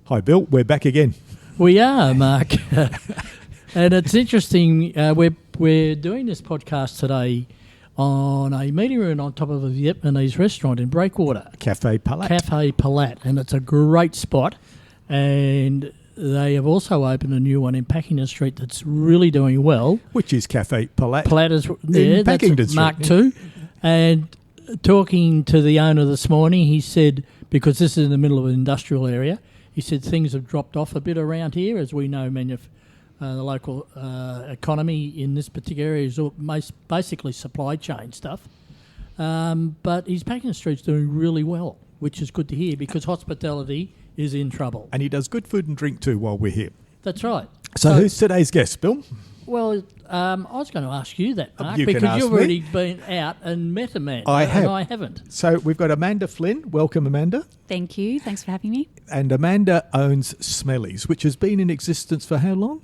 Hi, Bill. We're back again. We are, Mark. And it's interesting, we're doing this podcast today on a meeting room on top of a Vietnamese restaurant in Breakwater. Cafe Palat. Cafe Palat, and it's a great spot. And they have also opened a new one in Packington Street that's really doing well. Which is Cafe Palat. Palat is there, that's Packington Street. Mark 2. And talking to the owner this morning, he said, because this is in the middle of an industrial area, he said things have dropped off a bit around here. As we know, the local economy in this particular area is basically supply chain stuff. But his Packington Street's doing really well, which is good to hear because hospitality is in trouble. And he does good food and drink too while we're here. That's right. So who's today's guest, Bill? Well, I was going to ask you that, Mark, You can because ask you've me. already been out and met Amanda, I have. and I haven't. So we've got Amanda Flynn. Welcome, Amanda. Thank you. Thanks for having me. And Amanda owns Smellies, which has been in existence for how long?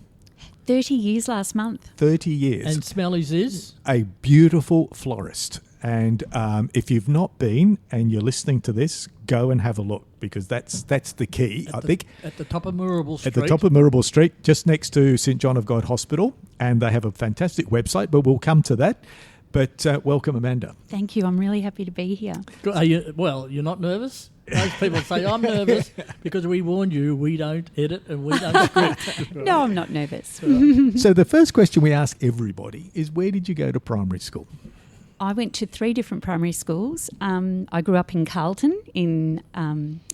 30 years last month. 30 years. And Smellies is? A beautiful florist. And if you've not been and you're listening to this, go and have a look because that's the key, I think. At the top of Moorabool Street. At the top of Moorabool Street, just next to St John of God Hospital. And they have a fantastic website, but we'll come to that. But welcome, Amanda. Thank you. I'm really happy to be here. You're not nervous? Most people say, I'm nervous because we warned you we don't edit and we don't script. No, I'm not nervous. So the first question we ask everybody is, where did you go to primary school? I went to 3 different primary schools. I grew up in Carlton in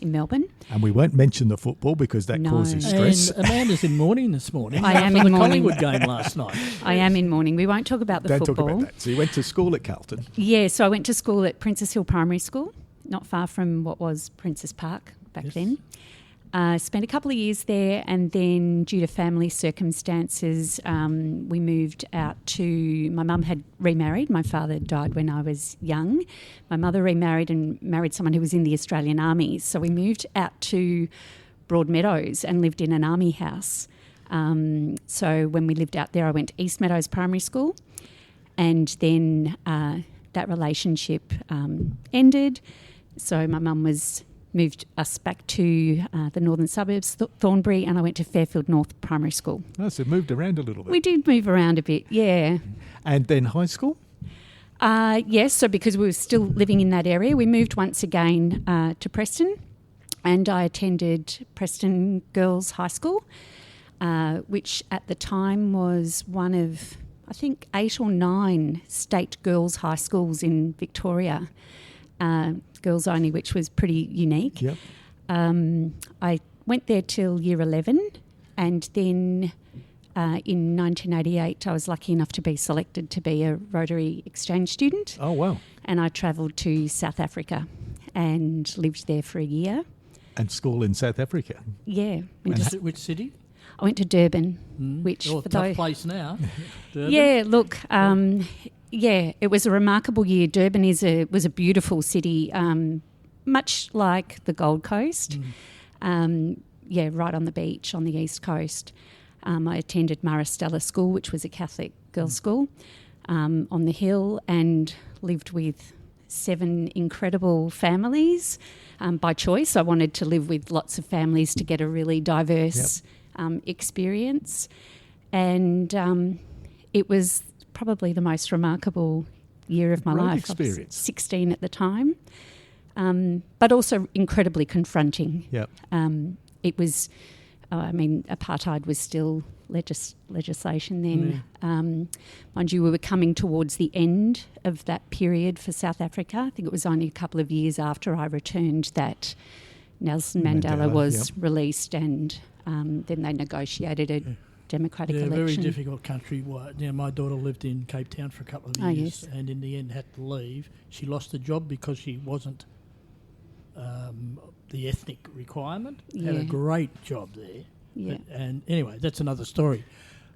Melbourne. And we won't mention the football because that causes stress. And Amanda's in mourning this morning. I am after in the mourning. Collingwood game last night. I am in mourning. We won't talk about the Don't football. talk about that. So you went to school at Carlton. Yeah, so I went to school at Princess Hill Primary School, not far from what was Princess Park back then. Spent a couple of years there, and then due to family circumstances, we moved out to... My mum had remarried. My father died when I was young. My mother remarried and married someone who was in the Australian Army. So we moved out to Broadmeadows and lived in an army house. So when we lived out there, I went to East Meadows Primary School, and then that relationship ended. So my mum moved us back to the northern suburbs, Thornbury, and I went to Fairfield North Primary School. Oh, so moved around a little bit. We did move around a bit, yeah. And then high school? Yes, so because we were still living in that area, we moved once again to Preston, and I attended Preston Girls High School, which at the time was one of, I think, 8 or 9 state girls' high schools in Victoria. Girls only, which was pretty unique. Yep. I went there till year 11, and then in 1988 I was lucky enough to be selected to be a Rotary exchange student. Oh, wow. And I travelled to South Africa and lived there for a year. And school in South Africa? Yeah. Which city? I went to Durban, which... Oh, tough place now. Durban. Yeah, look... Yeah, it was a remarkable year. Durban was a beautiful city, much like the Gold Coast. Right on the beach on the east coast. I attended Maristella School, which was a Catholic girls' school, on the hill, and lived with 7 incredible families by choice. I wanted to live with lots of families to get a really diverse experience, and it was probably the most remarkable year of my life. Experience. I was 16 at the time, but also incredibly confronting. Yep. It was, apartheid was still legislation then. Mind you, we were coming towards the end of that period for South Africa. I think it was only a couple of years after I returned that Nelson Mandela was released, and then they negotiated a democratic election. Very difficult country. My daughter lived in Cape Town for a couple of years, and in the end had to leave. She lost a job because she wasn't the ethnic requirement. Had a great job there. Yeah. And anyway, that's another story.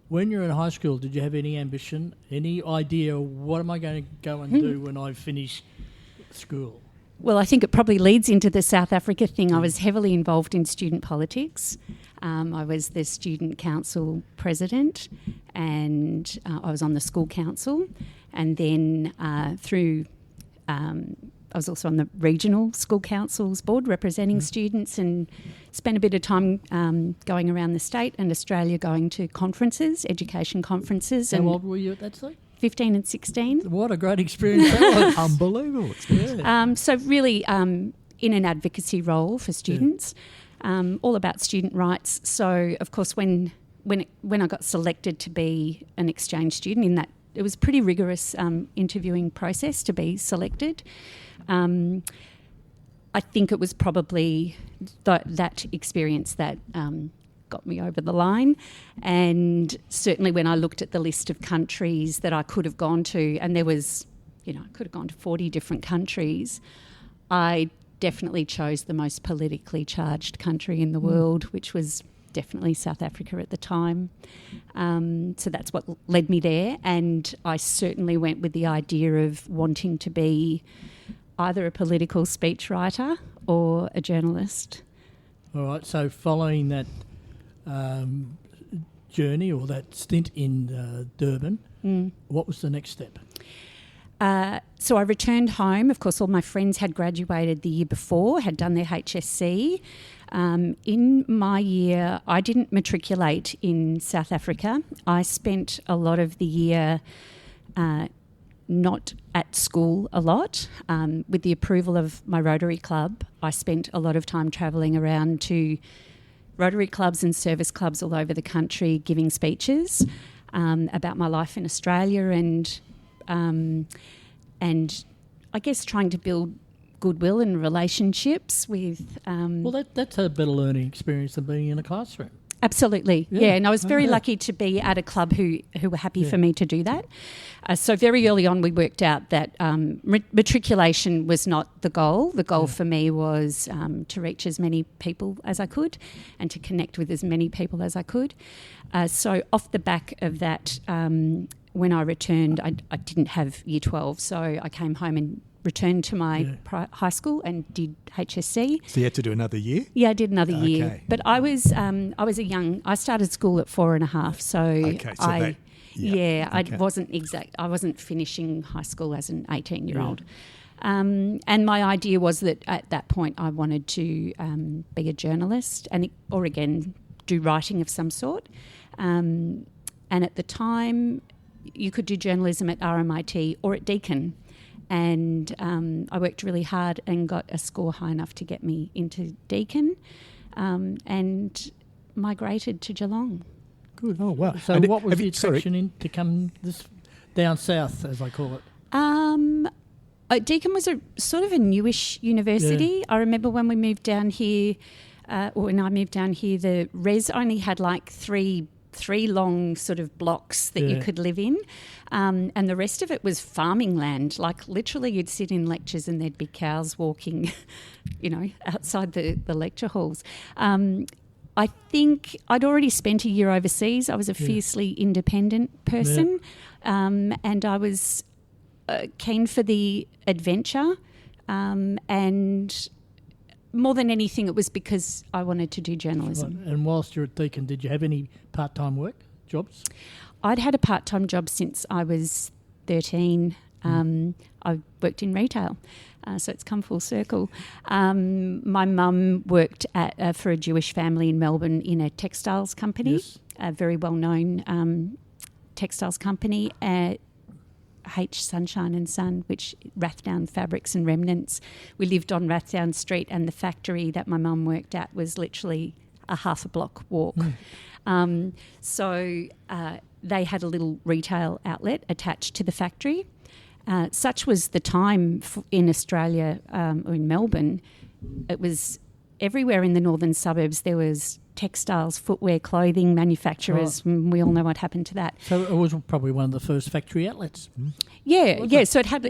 When you were in high school, did you have any ambition, any idea, what am I going to go and do when I finish school? Well, I think it probably leads into the South Africa thing. I was heavily involved in student politics. I was the student council president, and I was on the school council. And then through I was also on the regional school council's board representing students, and spent a bit of time going around the state and Australia, going to conferences, education conferences. How and old were you at that stage? 15 and 16. What a great experience that was. Unbelievable experience. So really in an advocacy role for students, all about student rights. So, of course, when I got selected to be an exchange student, in that it was a pretty rigorous interviewing process to be selected. I think it was probably that experience that got me over the line. And certainly when I looked at the list of countries that I could have gone to, and there was, I could have gone to 40 different countries, I definitely chose the most politically charged country in the world, which was definitely South Africa at the time. So that's what led me there. And I certainly went with the idea of wanting to be either a political speechwriter or a journalist. All right, so following that journey or that stint in Durban, what was the next step? So I returned home. Of course, all my friends had graduated the year before, had done their HSC. In my year, I didn't matriculate in South Africa. I spent a lot of the year not at school a lot. With the approval of my Rotary Club, I spent a lot of time travelling around to Rotary clubs and service clubs all over the country, giving speeches about my life in Australia, and I guess trying to build goodwill and relationships with... Well, that's a better learning experience than being in a classroom. Absolutely, yeah. And I was very lucky to be at a club who were happy for me to do that. So very early on we worked out that matriculation was not the goal. The goal for me was to reach as many people as I could and to connect with as many people as I could. So off the back of that, when I returned, I didn't have year 12, so I came home and returned to my high school and did HSC. So you had to do another year? Yeah, I did another year. But I I started school at 4.5, so I wasn't finishing high school as an 18-year-old. And my idea was that at that point I wanted to be a journalist or again do writing of some sort. And at the time you could do journalism at RMIT or at Deakin. And I worked really hard and got a score high enough to get me into Deakin and migrated to Geelong. Good. Oh, wow. So what was the attraction to come down south, as I call it? Deakin was a sort of a newish university. I remember when we moved down here, when I moved down here, the res only had like three long sort of blocks that you could live in, and the rest of it was farming land. Like literally you'd sit in lectures and there'd be cows walking, outside the lecture halls. I think I'd already spent a year overseas. I was a fiercely independent person, and I was keen for the adventure, and more than anything, it was because I wanted to do journalism. Right. And whilst you're at Deakin, did you have any part-time work, jobs? I'd had a part-time job since I was 13. I worked in retail, so it's come full circle. My mum worked for a Jewish family in Melbourne in a textiles company, a very well-known textiles company, H Sunshine and Son, which Rathdown Fabrics and Remnants. We lived on Rathdown Street, and the factory that my mum worked at was literally a half a block walk. So they had a little retail outlet attached to the factory. Such was the time in Australia or in Melbourne. It was everywhere in the northern suburbs. There was textiles, footwear, clothing manufacturers. And we all know what happened to that. So it was probably one of the first factory outlets. So it had,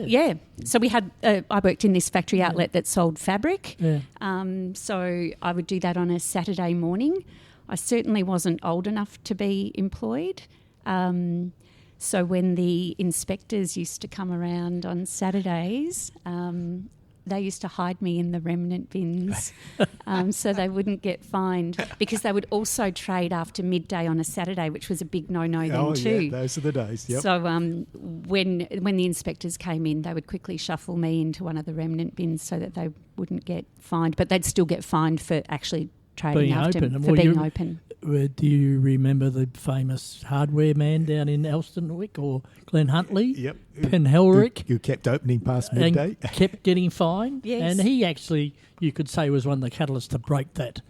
So we had. I worked in this factory outlet that sold fabric. So I would do that on a Saturday morning. I certainly wasn't old enough to be employed. So when the inspectors used to come around on Saturdays, they used to hide me in the remnant bins so they wouldn't get fined, because they would also trade after midday on a Saturday, which was a big no-no then too. Yeah, those are the days. Yep. So when the inspectors came in, they would quickly shuffle me into one of the remnant bins so that they wouldn't get fined, but they'd still get fined for actually trading being open. Do you remember the famous hardware man down in Elstonwick, or Glenn Huntley? Yep. Penhelrick. Who kept opening past midday. And kept getting fined. Yes. And he actually, you could say, was one of the catalysts to break that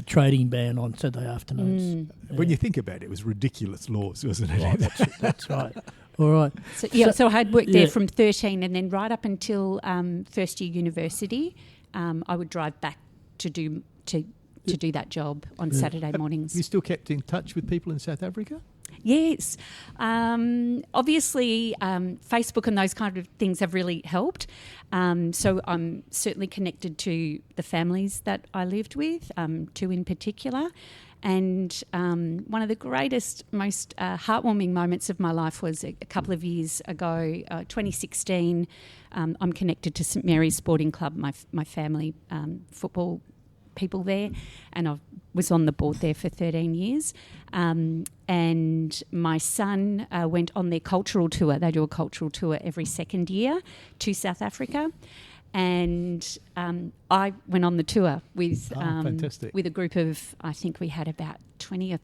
trading ban on Saturday afternoons. When you think about it, it was ridiculous laws, wasn't it? Right, that's right. All right. So I had worked there from 13, and then right up until first year university, I would drive back to do that job on Saturday mornings. Have you still kept in touch with people in South Africa? Yes. Obviously, Facebook and those kind of things have really helped. So I'm certainly connected to the families that I lived with, two in particular. And one of the greatest, most heartwarming moments of my life was a couple of years ago, 2016. I'm connected to St Mary's Sporting Club, my family football people there, and I was on the board there for 13 years. And my son went on their cultural tour. They do a cultural tour every second year to South Africa. And I went on the tour with a group of, I think we had about 20 or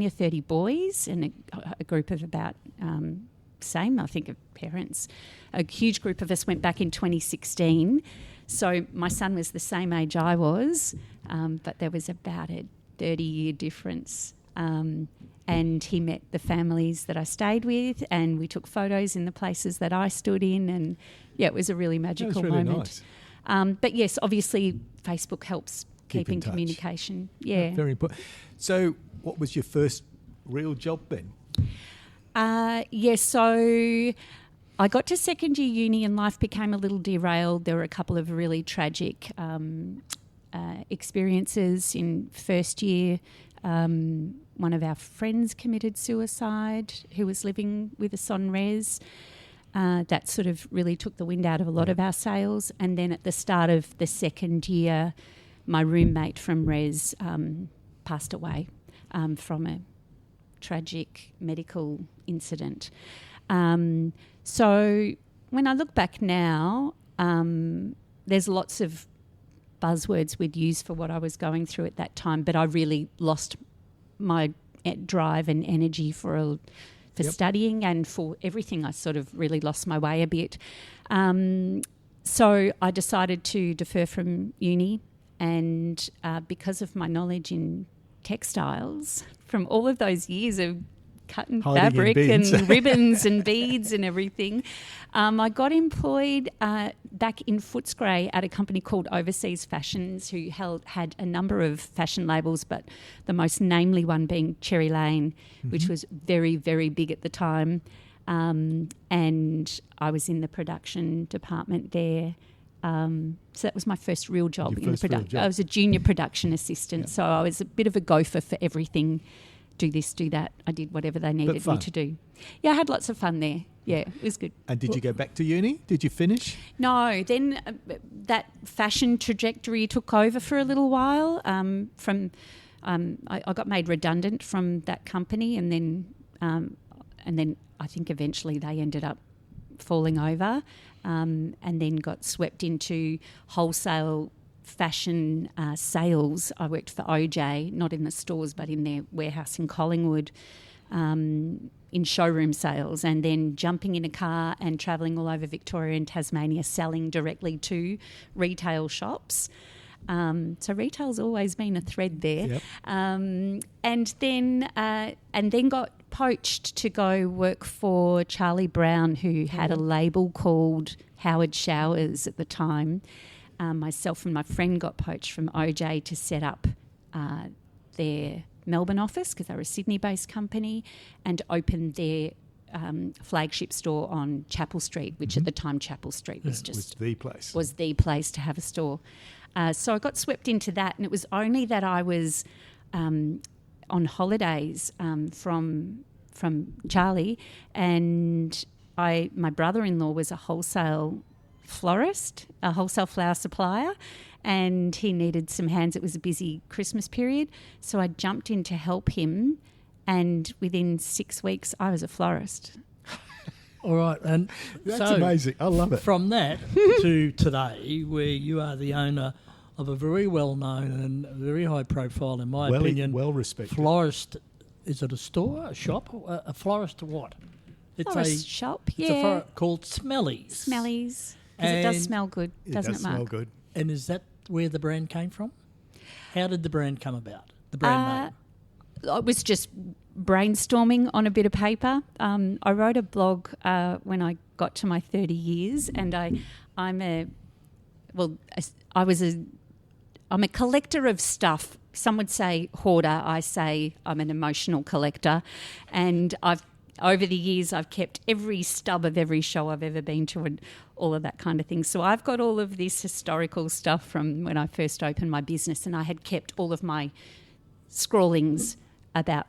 30 boys and a group of about, I think of parents. A huge group of us went back in 2016. So my son was the same age I was, but there was about a 30-year difference. And he met the families that I stayed with, and we took photos in the places that I stood in, and it was a really magical moment. Nice. But yes, obviously Facebook helps keep in communication. Yeah, very important. So what was your first real job then? So I got to second year uni and life became a little derailed. There were a couple of really tragic experiences in first year. One of our friends committed suicide who was living with us on res. That sort of really took the wind out of a lot of our sails. And then at the start of the second year, my roommate from res passed away from a tragic medical incident. So when I look back now, there's lots of buzzwords we'd use for what I was going through at that time, but I really lost my drive and energy for studying and for everything. I sort of really lost my way a bit. So I decided to defer from uni, and because of my knowledge in textiles from all of those years of cutting fabric and ribbons and beads and everything, I got employed back in Footscray at a company called Overseas Fashions, who had a number of fashion labels, but the most namely one being Cherry Lane, which was very, very big at the time. And I was in the production department there. So that was my first real job in the production. I was a junior production assistant, so I was a bit of a gopher for everything. Do this, do that. I did whatever they needed me to do. Yeah, I had lots of fun there. Yeah, it was good. And did you go back to uni? Did you finish? No, then that fashion trajectory took over for a little while. I got made redundant from that company, and then I think eventually they ended up falling over, and then got swept into wholesale fashion sales. I worked for OJ, not in the stores but in their warehouse in Collingwood, in showroom sales, and then jumping in a car and travelling all over Victoria and Tasmania selling directly to retail shops. So retail's always been a thread there. Yep. And then got poached to go work for Charlie Brown, who had a label called Howard Showers at the time. Myself and my friend got poached from OJ to set up their Melbourne office, because they were a Sydney-based company, and opened their flagship store on Chapel Street, which at the time Chapel Street was was the place to have a store. So I got swept into that, and it was only that I was on holidays from Charlie, and my brother-in-law was a wholesale florist, a wholesale flower supplier, and he needed some hands. It was a busy Christmas period, so I jumped in to help him, and within 6 weeks I was a florist. All right, and That's so amazing. I love it. from that to today, where you are the owner of a very well-known and very high-profile, in my opinion, well-respected florist. Is it a store, a shop, a florist? What? It's Florist shop, It's a called Smellies. Smellies, because it does smell good, doesn't it, Mark? smell good. And is that where the brand came from? How did the brand come about? The brand name. It was just brainstorming on a bit of paper. I wrote a blog when I got to my 30 years, and I'm a collector of stuff. Some would say hoarder. I say I'm an emotional collector, and over the years I've kept every stub of every show I've ever been to and all of that kind of thing. So I've got all of this historical stuff from when I first opened my business, and I had kept all of my scrawlings about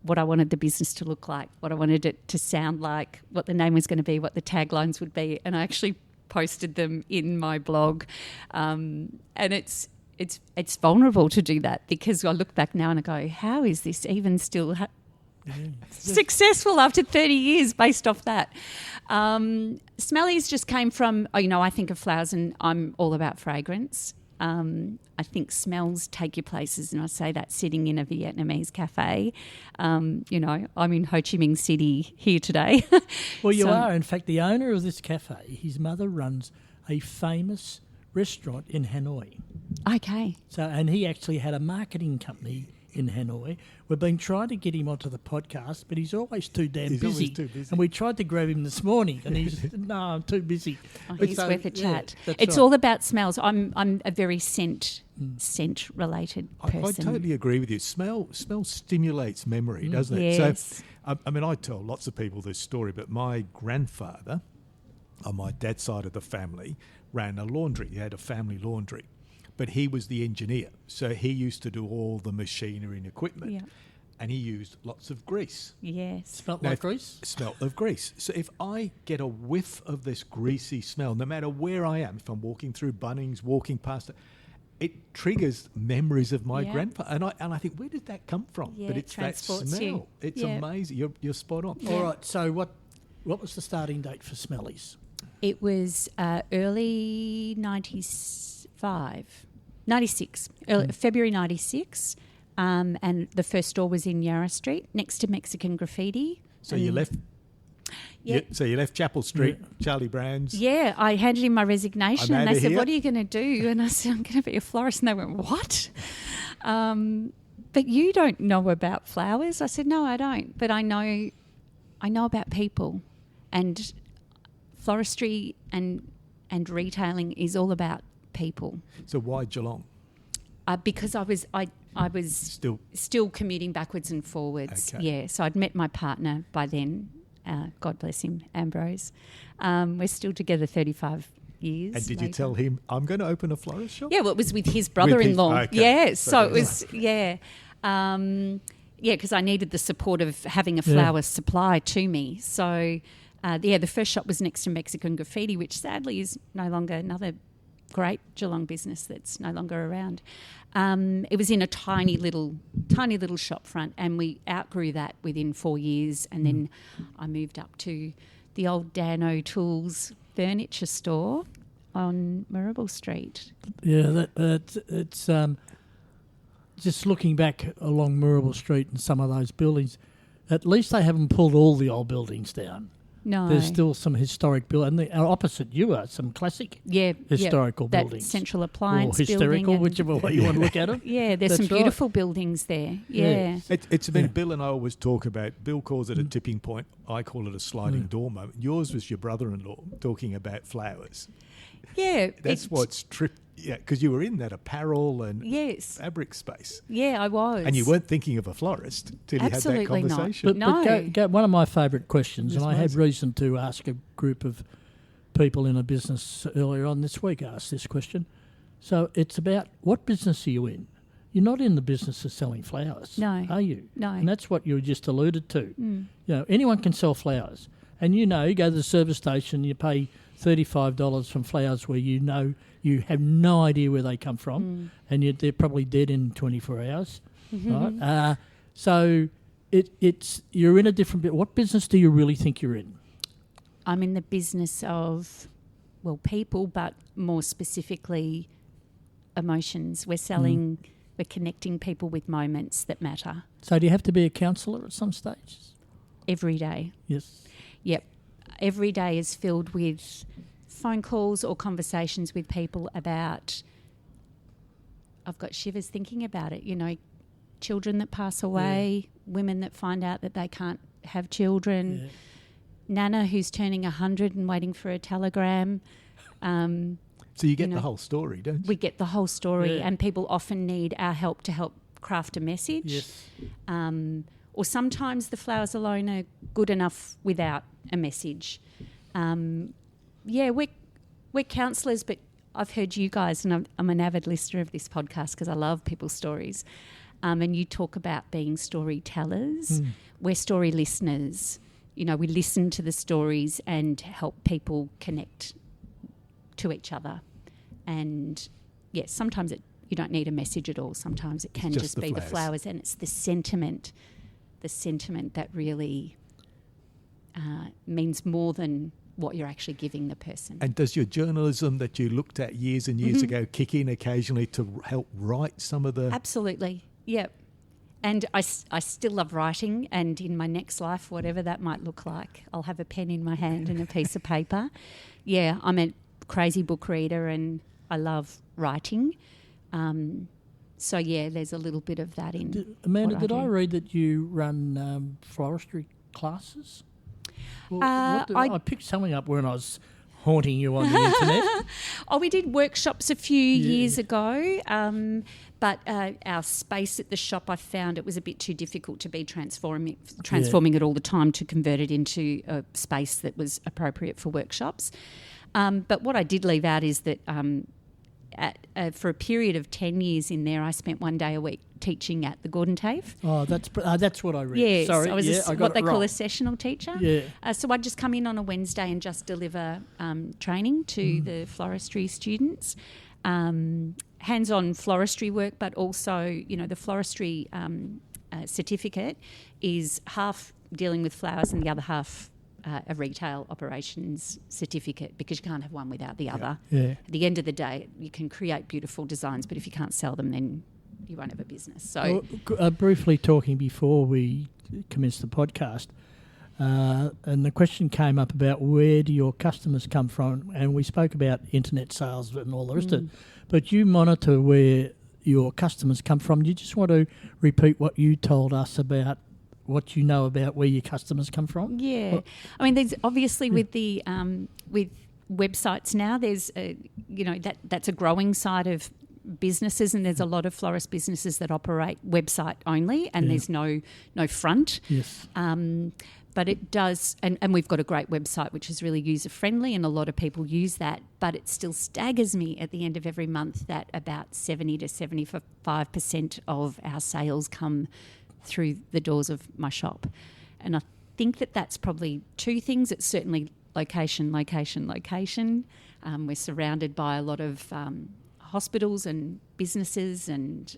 what I wanted the business to look like, what I wanted it to sound like, what the name was going to be, what the taglines would be, and I actually posted them in my blog. And it's vulnerable to do that, because I look back now and I go, how is this even still successful after 30 years based off that? Smellies just came from, I think of flowers and I'm all about fragrance. I think smells take you places, and I say that sitting in a Vietnamese cafe. I'm in Ho Chi Minh City here today. Well, you are. In fact, the owner of this cafe, his mother runs a famous restaurant in Hanoi. Okay. So, and he actually had a marketing company in Hanoi. We've been trying to get him onto the podcast, but he's always too damn busy. Always too busy. And we tried to grab him this morning, and he's no, I'm too busy. Oh, he's worth a chat. Yeah, it's right. all about smells. I'm a very scent related person. I totally agree with you. Smell stimulates memory, doesn't it? Yes. So, I tell lots of people this story, but my grandfather, on my dad's side of the family, ran a laundry. He had a family laundry. But he was the engineer, so he used to do all the machinery and equipment. Yeah. And he used lots of grease. Yes. Smelt like grease? Smelt of grease. So if I get a whiff of this greasy smell, no matter where I am, if I'm walking through Bunnings, walking past it triggers memories of my grandfather. And I think, where did that come from? Yeah, But it's that transports smell. you. It's Yeah. amazing. You're spot on. All right, so what was the starting date for Smellies? It was early 96, February 96, and the first store was in Yarra Street, next to Mexican Graffiti. So you left... Yeah. So you left Chapel Street, Charlie Brown's. Yeah, I handed in my resignation I'm and out they of said, here. what are you going to do? And I said, I'm going to be a florist. And they went, what? But you don't know about flowers? I said, no, I don't. But I know about people, and floristry and retailing is all about people. So why Geelong? Because I was still commuting backwards and forwards. Okay. Yeah, so I'd met my partner by then. God bless him, Ambrose. We're still together 35 years. And did later. you tell him, I'm going to open a florist shop? Yeah, well, it was with his brother-in-law. Okay. Yeah, so it was, because I needed the support of having a flower supply to me. So, the first shop was next to Mexican Graffiti, which sadly is no longer another great Geelong business that's no longer around. It was in a tiny little shop front, and we outgrew that within 4 years. And then I moved up to the old Dan O'Toole's furniture store on Marrable Street. Yeah, it's just looking back along Marrable Street and some of those buildings. At least they haven't pulled all the old buildings down. No. There's still some historic buildings. And opposite you are some classic historical that buildings. Central Appliance or hysterical, building. whichever way you want to look at it. Yeah, there's That's some beautiful buildings there. Yeah. It's been Bill and I always talk about, Bill calls it a tipping point, I call it a sliding door moment. Yours was your brother-in-law talking about flowers. Yeah. That's what's tripped, because you were in that apparel and fabric space. Yeah, I was. And you weren't thinking of a florist till you Absolutely had that not. conversation. But one of my favourite questions, Yes, and I had amazing. reason to ask a group of people in a business earlier on this week, asked this question. So it's about, what business are you in? You're not in the business of selling flowers, are you? No. And that's what you just alluded to. Anyone can sell flowers. And you go to the service station, you pay $35 from flowers where you know you have no idea where they come from, and yet they're probably dead in 24 hours. Right? So it's you're in a different bit. What business do you really think you're in? I'm in the business of, well, people, but more specifically emotions. We're selling, we're connecting people with moments that matter. So do you have to be a counsellor at some stage? Every day. Yes. Yep. Every day is filled with phone calls or conversations with people about, I've got shivers thinking about it, you know, children that pass away, women that find out that they can't have children, Nana who's turning 100 and waiting for a telegram. So you get the whole story, don't you? We get the whole story, and people often need our help to help craft a message. Yes. Or sometimes the flowers alone are good enough without a message. We're counsellors, but I've heard you guys, and I'm an avid listener of this podcast because I love people's stories. And you talk about being storytellers. We're story listeners. You know, we listen to the stories and help people connect to each other. And, yes, sometimes you don't need a message at all. Sometimes it can just be the flowers, and it's the sentiment that really means more than what you're actually giving the person. And does your journalism that you looked at years and years ago kick in occasionally to help write some of the... Absolutely, yep. And I still love writing, and in my next life, whatever that might look like, I'll have a pen in my hand and a piece of paper. Yeah, I'm a crazy book reader and I love writing. So, yeah, there's a little bit of that in Amanda, did I read that you run floristry classes? Well, I picked something up when I was haunting you on the internet. We did workshops a few years ago, but our space at the shop, I found it was a bit too difficult to be transforming it all the time to convert it into a space that was appropriate for workshops. But what I did leave out is that for a period of 10 years in there, I spent one day a week teaching at the Gordon TAFE. Oh, that's what I read. Yes, sorry, I was what they call a sessional teacher. Yeah. So I'd just come in on a Wednesday and just deliver training to the floristry students, hands-on floristry work, but also, you know, the floristry certificate is half dealing with flowers and the other half a retail operations certificate, because you can't have one without the other. Yeah. At the end of the day, you can create beautiful designs, but if you can't sell them, then you won't have a business. So, briefly talking before we commenced the podcast, and the question came up about where do your customers come from, and we spoke about internet sales and all the rest of it, but you monitor where your customers come from. Do you just want to repeat what you told us about what you know about where your customers come from? Yeah. I mean, there's obviously with the with websites now, there's that's a growing side of businesses, and there's a lot of florist businesses that operate website only, and there's no front. Yes. But it does, and we've got a great website which is really user-friendly, and a lot of people use that, but it still staggers me at the end of every month that about 70 to 75% of our sales come through the doors of my shop. And I think that's probably two things. It's certainly location. We're surrounded by a lot of hospitals and businesses and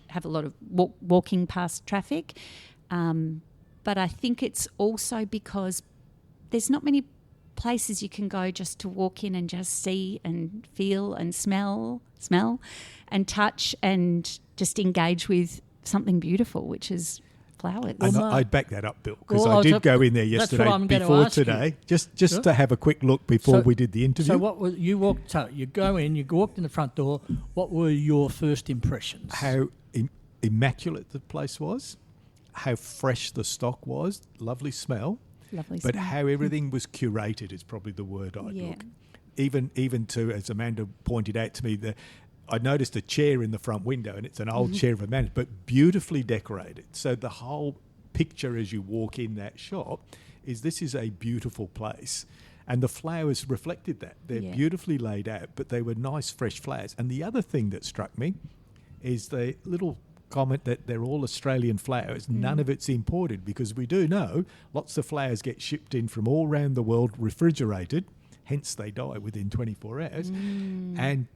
have a lot of walking past traffic. But I think it's also because there's not many places you can go just to walk in and just see and feel and smell and touch and just engage with something beautiful, which is flowers. And I'd back that up, Bill, because I did go in there yesterday before today, just to have a quick look before we did the interview. So what was you walked? So you go in, you walked in the front door. What were your first impressions? How immaculate the place was, how fresh the stock was, lovely smell, but how everything was curated is probably the word I'd look. Even to, as Amanda pointed out to me, I noticed a chair in the front window, and it's an old chair of a man, but beautifully decorated. So the whole picture as you walk in that shop is this is a beautiful place. And the flowers reflected that. They're beautifully laid out, but they were nice, fresh flowers. And the other thing that struck me is the little comment that they're all Australian flowers. None of it's imported, because we do know lots of flowers get shipped in from all around the world, refrigerated, hence they die within 24 hours. And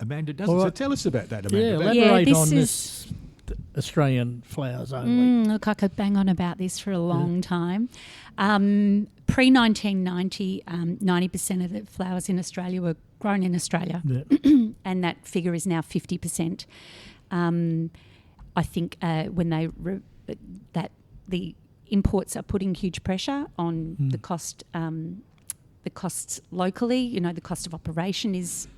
Amanda doesn't. Well, So tell us about that, Amanda. Yeah, elaborate on this Australian flowers only. Look, I could bang on about this for a long time. Pre-1990, 90% of the flowers in Australia were grown in Australia, and that figure is now 50%. I think when that the imports are putting huge pressure on the costs locally. You know, the cost of operation is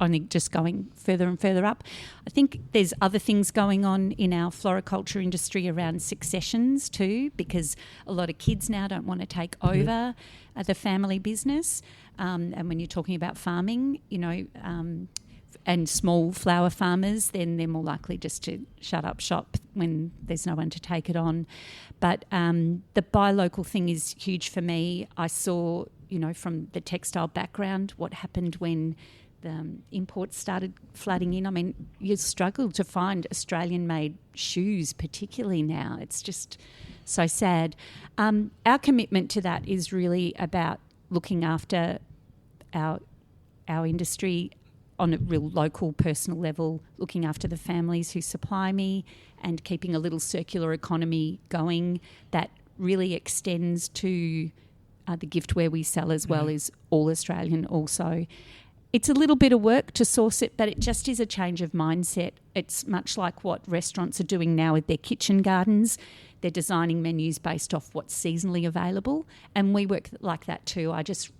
only just going further and further up. I think there's other things going on in our floriculture industry around successions too, because a lot of kids now don't want to take over the family business. And when you're talking about farming, you know, and small flower farmers, then they're more likely just to shut up shop when there's no one to take it on. But the buy local thing is huge for me. I saw, you know, from the textile background, what happened when the imports started flooding in. I mean, you struggle to find Australian-made shoes, particularly now. It's just so sad. Our commitment to that is really about looking after our industry on a real local, personal level, looking after the families who supply me and keeping a little circular economy going that really extends to the giftware we sell as well as all Australian also. It's a little bit of work to source it, but it just is a change of mindset. It's much like what restaurants are doing now with their kitchen gardens. They're designing menus based off what's seasonally available, and we work like that too. I just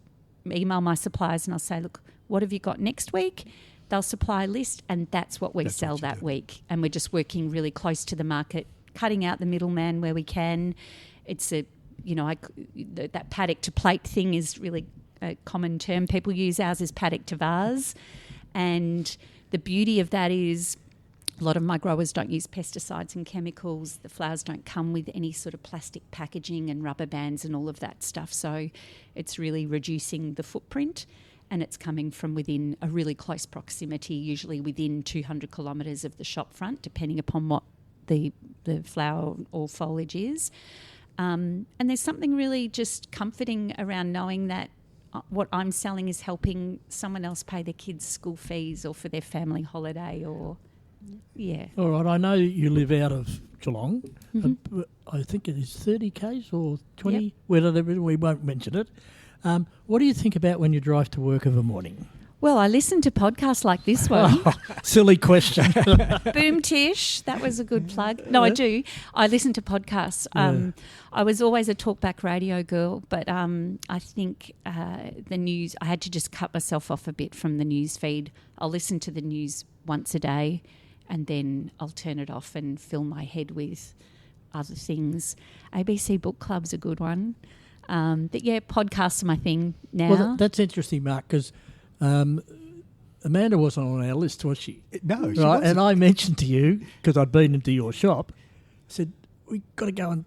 email my suppliers and I'll say, look, what have you got next week? They'll supply a list, and that's what we sell that week. And we're just working really close to the market, cutting out the middleman where we can. It's that paddock to plate thing is really a common term people use. Ours is paddock to vase, and the beauty of that is a lot of my growers don't use pesticides and chemicals. The flowers don't come with any sort of plastic packaging and rubber bands and all of that stuff, so it's really reducing the footprint, and it's coming from within a really close proximity, usually within 200 kilometres of the shop front, depending upon what the flower or foliage is. And there's something really just comforting around knowing that what I'm selling is helping someone else pay their kids' school fees or for their family holiday or, yeah. All right, I know you live out of Geelong. I think it is 30 k's or 20, whether we won't mention it. What do you think about when you drive to work of a morning? Well, I listen to podcasts like this one. Silly question. Boom Tish, that was a good plug. No, I do. I listen to podcasts. I was always a talkback radio girl, but I think the news, I had to just cut myself off a bit from the news feed. I'll listen to the news once a day and then I'll turn it off and fill my head with other things. ABC Book Club's a good one. But yeah, podcasts are my thing now. Well, that's interesting, Mark, because Amanda wasn't on our list, was she? No, she right, wasn't. and I mentioned to you, because I'd been into your shop, I said, we've got to go and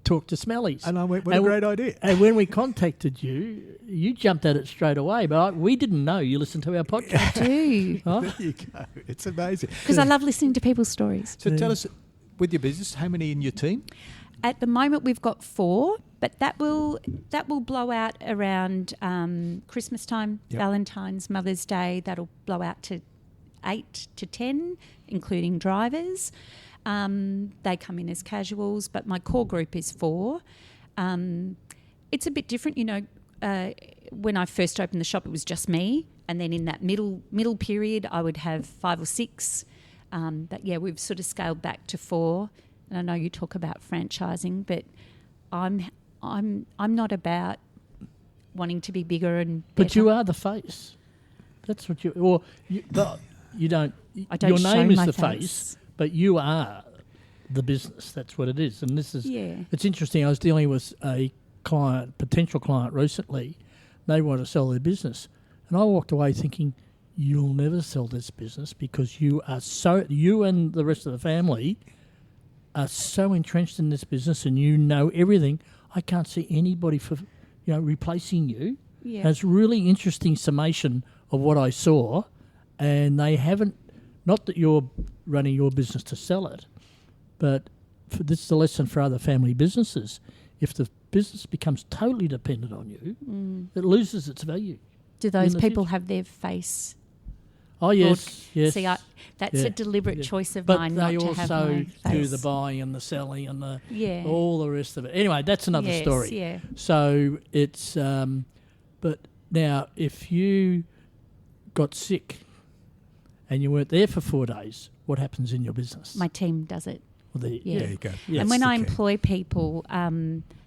talk to Smellies. And I went, what a great idea. And when we contacted you, you jumped at it straight away, but we didn't know you listened to our podcast. I do. Huh? There you go. It's amazing. Because I love listening to people's stories. So tell us, with your business, how many in your team? At the moment, we've got 4, but that will blow out around Christmas time, Valentine's, Mother's Day. That'll blow out to 8 to 10, including drivers. They come in as casuals, but my core group is 4. It's a bit different, you know. When I first opened the shop, it was just me, and then in that middle period, I would have 5 or 6. But yeah, we've sort of scaled back to 4. And I know you talk about franchising, but I'm not about wanting to be bigger and better. But you are the face. That's what you... Or you don't... I don't your show name is my the face, but you are the business. That's what it is. And this is... Yeah. It's interesting. I was dealing with a potential client recently. They want to sell their business. And I walked away thinking, you'll never sell this business because you and the rest of the family are so entrenched in this business and you know everything. I can't see anybody replacing you. Yeah. And it's really interesting summation of what I saw, and they haven't. Not that you're running your business to sell it, but this is a lesson for other family businesses. If the business becomes totally dependent on you, it loses its value. Do those in the people future. have their face? Oh, yes, yes. See, that's Yeah, a deliberate yeah. choice of But mine they not to have also my face. do the buying and the selling and the Yeah. all the rest of it. Anyway, that's another Yes, story. yeah. So it's but now if you got sick and you weren't there for 4 days, what happens in your business? My team does it. Well, Yeah. There you go. Yeah. And That's when the I key. employ people,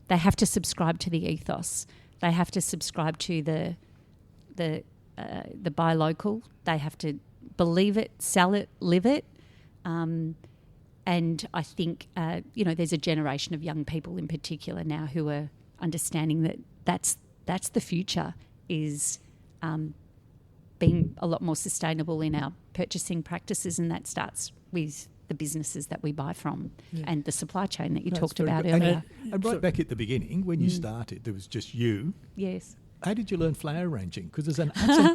they have to subscribe to the ethos. They have to subscribe to the buy local. They have to believe it, sell it, live it. And I think there's a generation of young people in particular now who are understanding that that's the future, is being a lot more sustainable in our purchasing practices, and that starts with the businesses that we buy from and the supply chain that you That's talked very about good. earlier. And right back at the beginning, when you started, there was just you. Yes. How did you learn flower arranging? Because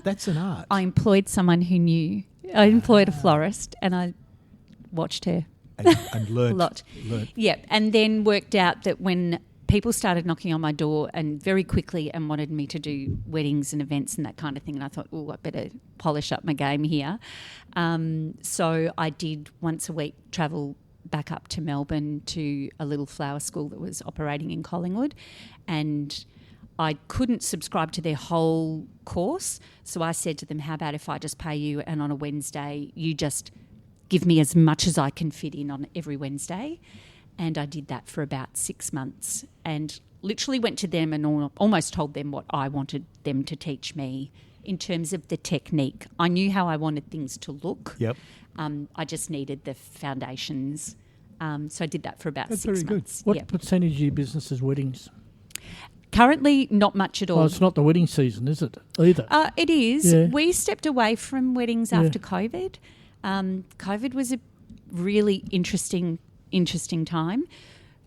that's an art. I employed someone who knew. I employed a florist, and I watched her and learned a lot. Learned. Yeah, and then worked out that when people started knocking on my door and very quickly and wanted me to do weddings and events and that kind of thing, and I thought, I better polish up my game here. So I did once a week travel back up to Melbourne to a little flower school that was operating in Collingwood, and I couldn't subscribe to their whole course. So I said to them, how about if I just pay you, and on a Wednesday you just give me as much as I can fit in on every Wednesday. And I did that for about 6 months, and literally went to them and almost told them what I wanted them to teach me in terms of the technique. I knew how I wanted things to look. Yep. I just needed the foundations. So I did that for about That's 6 very good. months. What Yeah. percentage of your business is weddings? Currently, not much at all. Well, it's not the wedding season, is it? Either. It is. Yeah. We stepped away from weddings Yeah. after COVID. COVID was a really interesting time.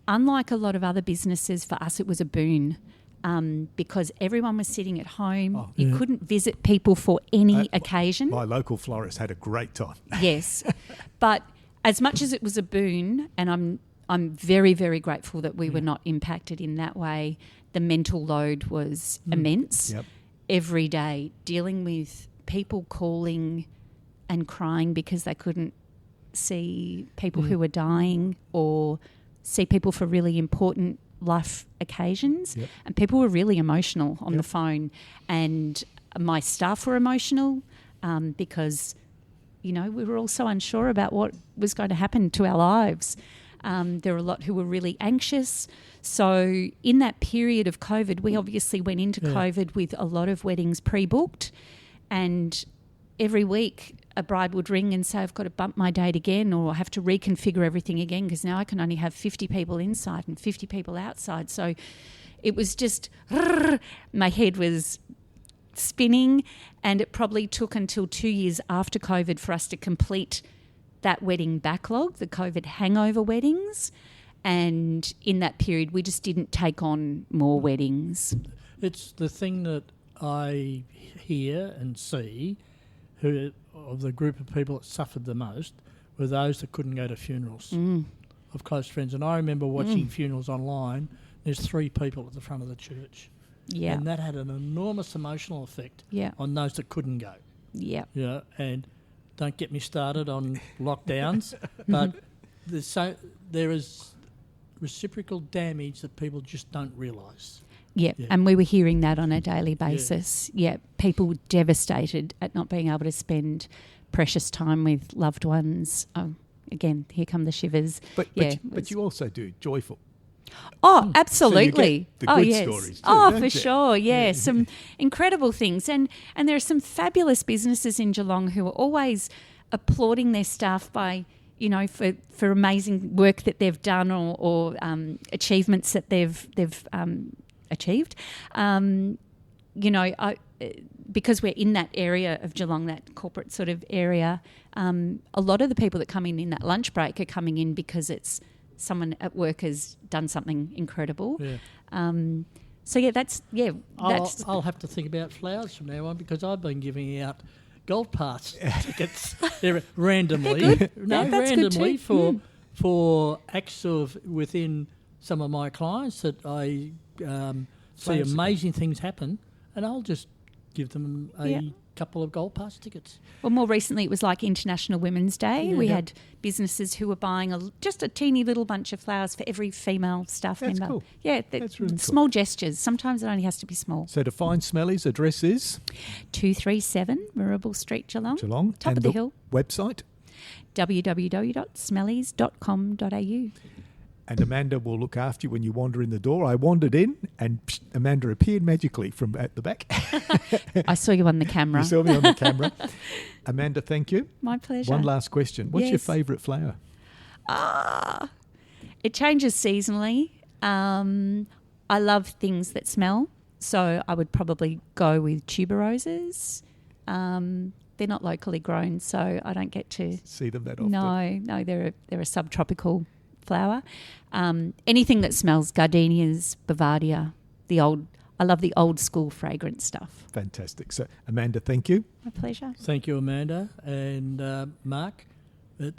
Unlike a lot of other businesses, for us it was a boon, because everyone was sitting at home. Oh, you yeah. couldn't visit people for any occasion. My local florist had a great time. Yes, but as much as it was a boon, and I'm very, very grateful that we were not impacted in that way, the mental load was immense. Yep. Every day, dealing with people calling and crying because they couldn't see people who were dying or see people for really important life occasions. Yep. And people were really emotional on Yep. the phone, and my staff were emotional because we were all so unsure about what was going to happen to our lives. There were a lot who were really anxious. So in that period of COVID, we obviously went into COVID with a lot of weddings pre-booked, and every week a bride would ring and say, I've got to bump my date again, or I have to reconfigure everything again because now I can only have 50 people inside and 50 people outside. So it was just, my head was spinning, and it probably took until 2 years after COVID for us to complete that wedding backlog, the COVID hangover weddings. And in that period, we just didn't take on more weddings. It's the thing that I hear and see of the group of people that suffered the most were those that couldn't go to funerals of close friends. And I remember watching funerals online. There's 3 people at the front of the church. Yeah. And that had an enormous emotional effect Yeah. on those that couldn't go. Yeah. And don't get me started on lockdowns, but there is reciprocal damage that people just don't realise. Yeah, Yeah. and we were hearing that on a daily basis. Yeah, people were devastated at not being able to spend precious time with loved ones. Again, here come the shivers. But you also do joyful. Oh, absolutely. So you get the oh, good yes. stories too, Oh, don't for you? sure. Yeah, some incredible things. And there are some fabulous businesses in Geelong who are always applauding their staff by, for amazing work that they've done or achievements that they've achieved. Because we're in that area of Geelong, that corporate sort of area, a lot of the people that come in that lunch break are coming in because it's someone at work has done something incredible. Yeah. That's I'll have to think about flowers from now on, because I've been giving out golf pass tickets randomly. They're good. Yeah, that's good randomly too. for acts of within some of my clients that I see Flags. amazing things happen, and I'll just give them a couple of Gold Pass tickets. Well, more recently, it was like International Women's Day. Yeah. We had businesses who were buying just a teeny little bunch of flowers for every female staff That's member. cool. Yeah, That's really cool. small gestures. Sometimes it only has to be small. So to find Smellies, address is 237 Marrable Street, Geelong. Geelong. Top and of the hill. Website. www.smellies.com.au. And Amanda will look after you when you wander in the door. I wandered in and Amanda appeared magically from at the back. I saw you on the camera. You saw me on the camera. Amanda, thank you. My pleasure. One last question. What's your Yes. favourite flower? It changes seasonally. I love things that smell, so I would probably go with tuberoses. They're not locally grown, so I don't get to See them that often? No, they're a subtropical flower. Anything that smells, gardenias, bavaria, I love the old school fragrance stuff. Fantastic. So, Amanda, thank you. My pleasure. Thank you, Amanda. And Mark,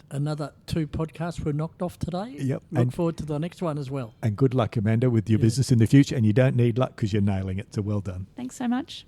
another 2 podcasts were knocked off today. Yep. Look forward to the next one as well. And good luck, Amanda, with your business in the future. And you don't need luck because you're nailing it. So well done. Thanks so much.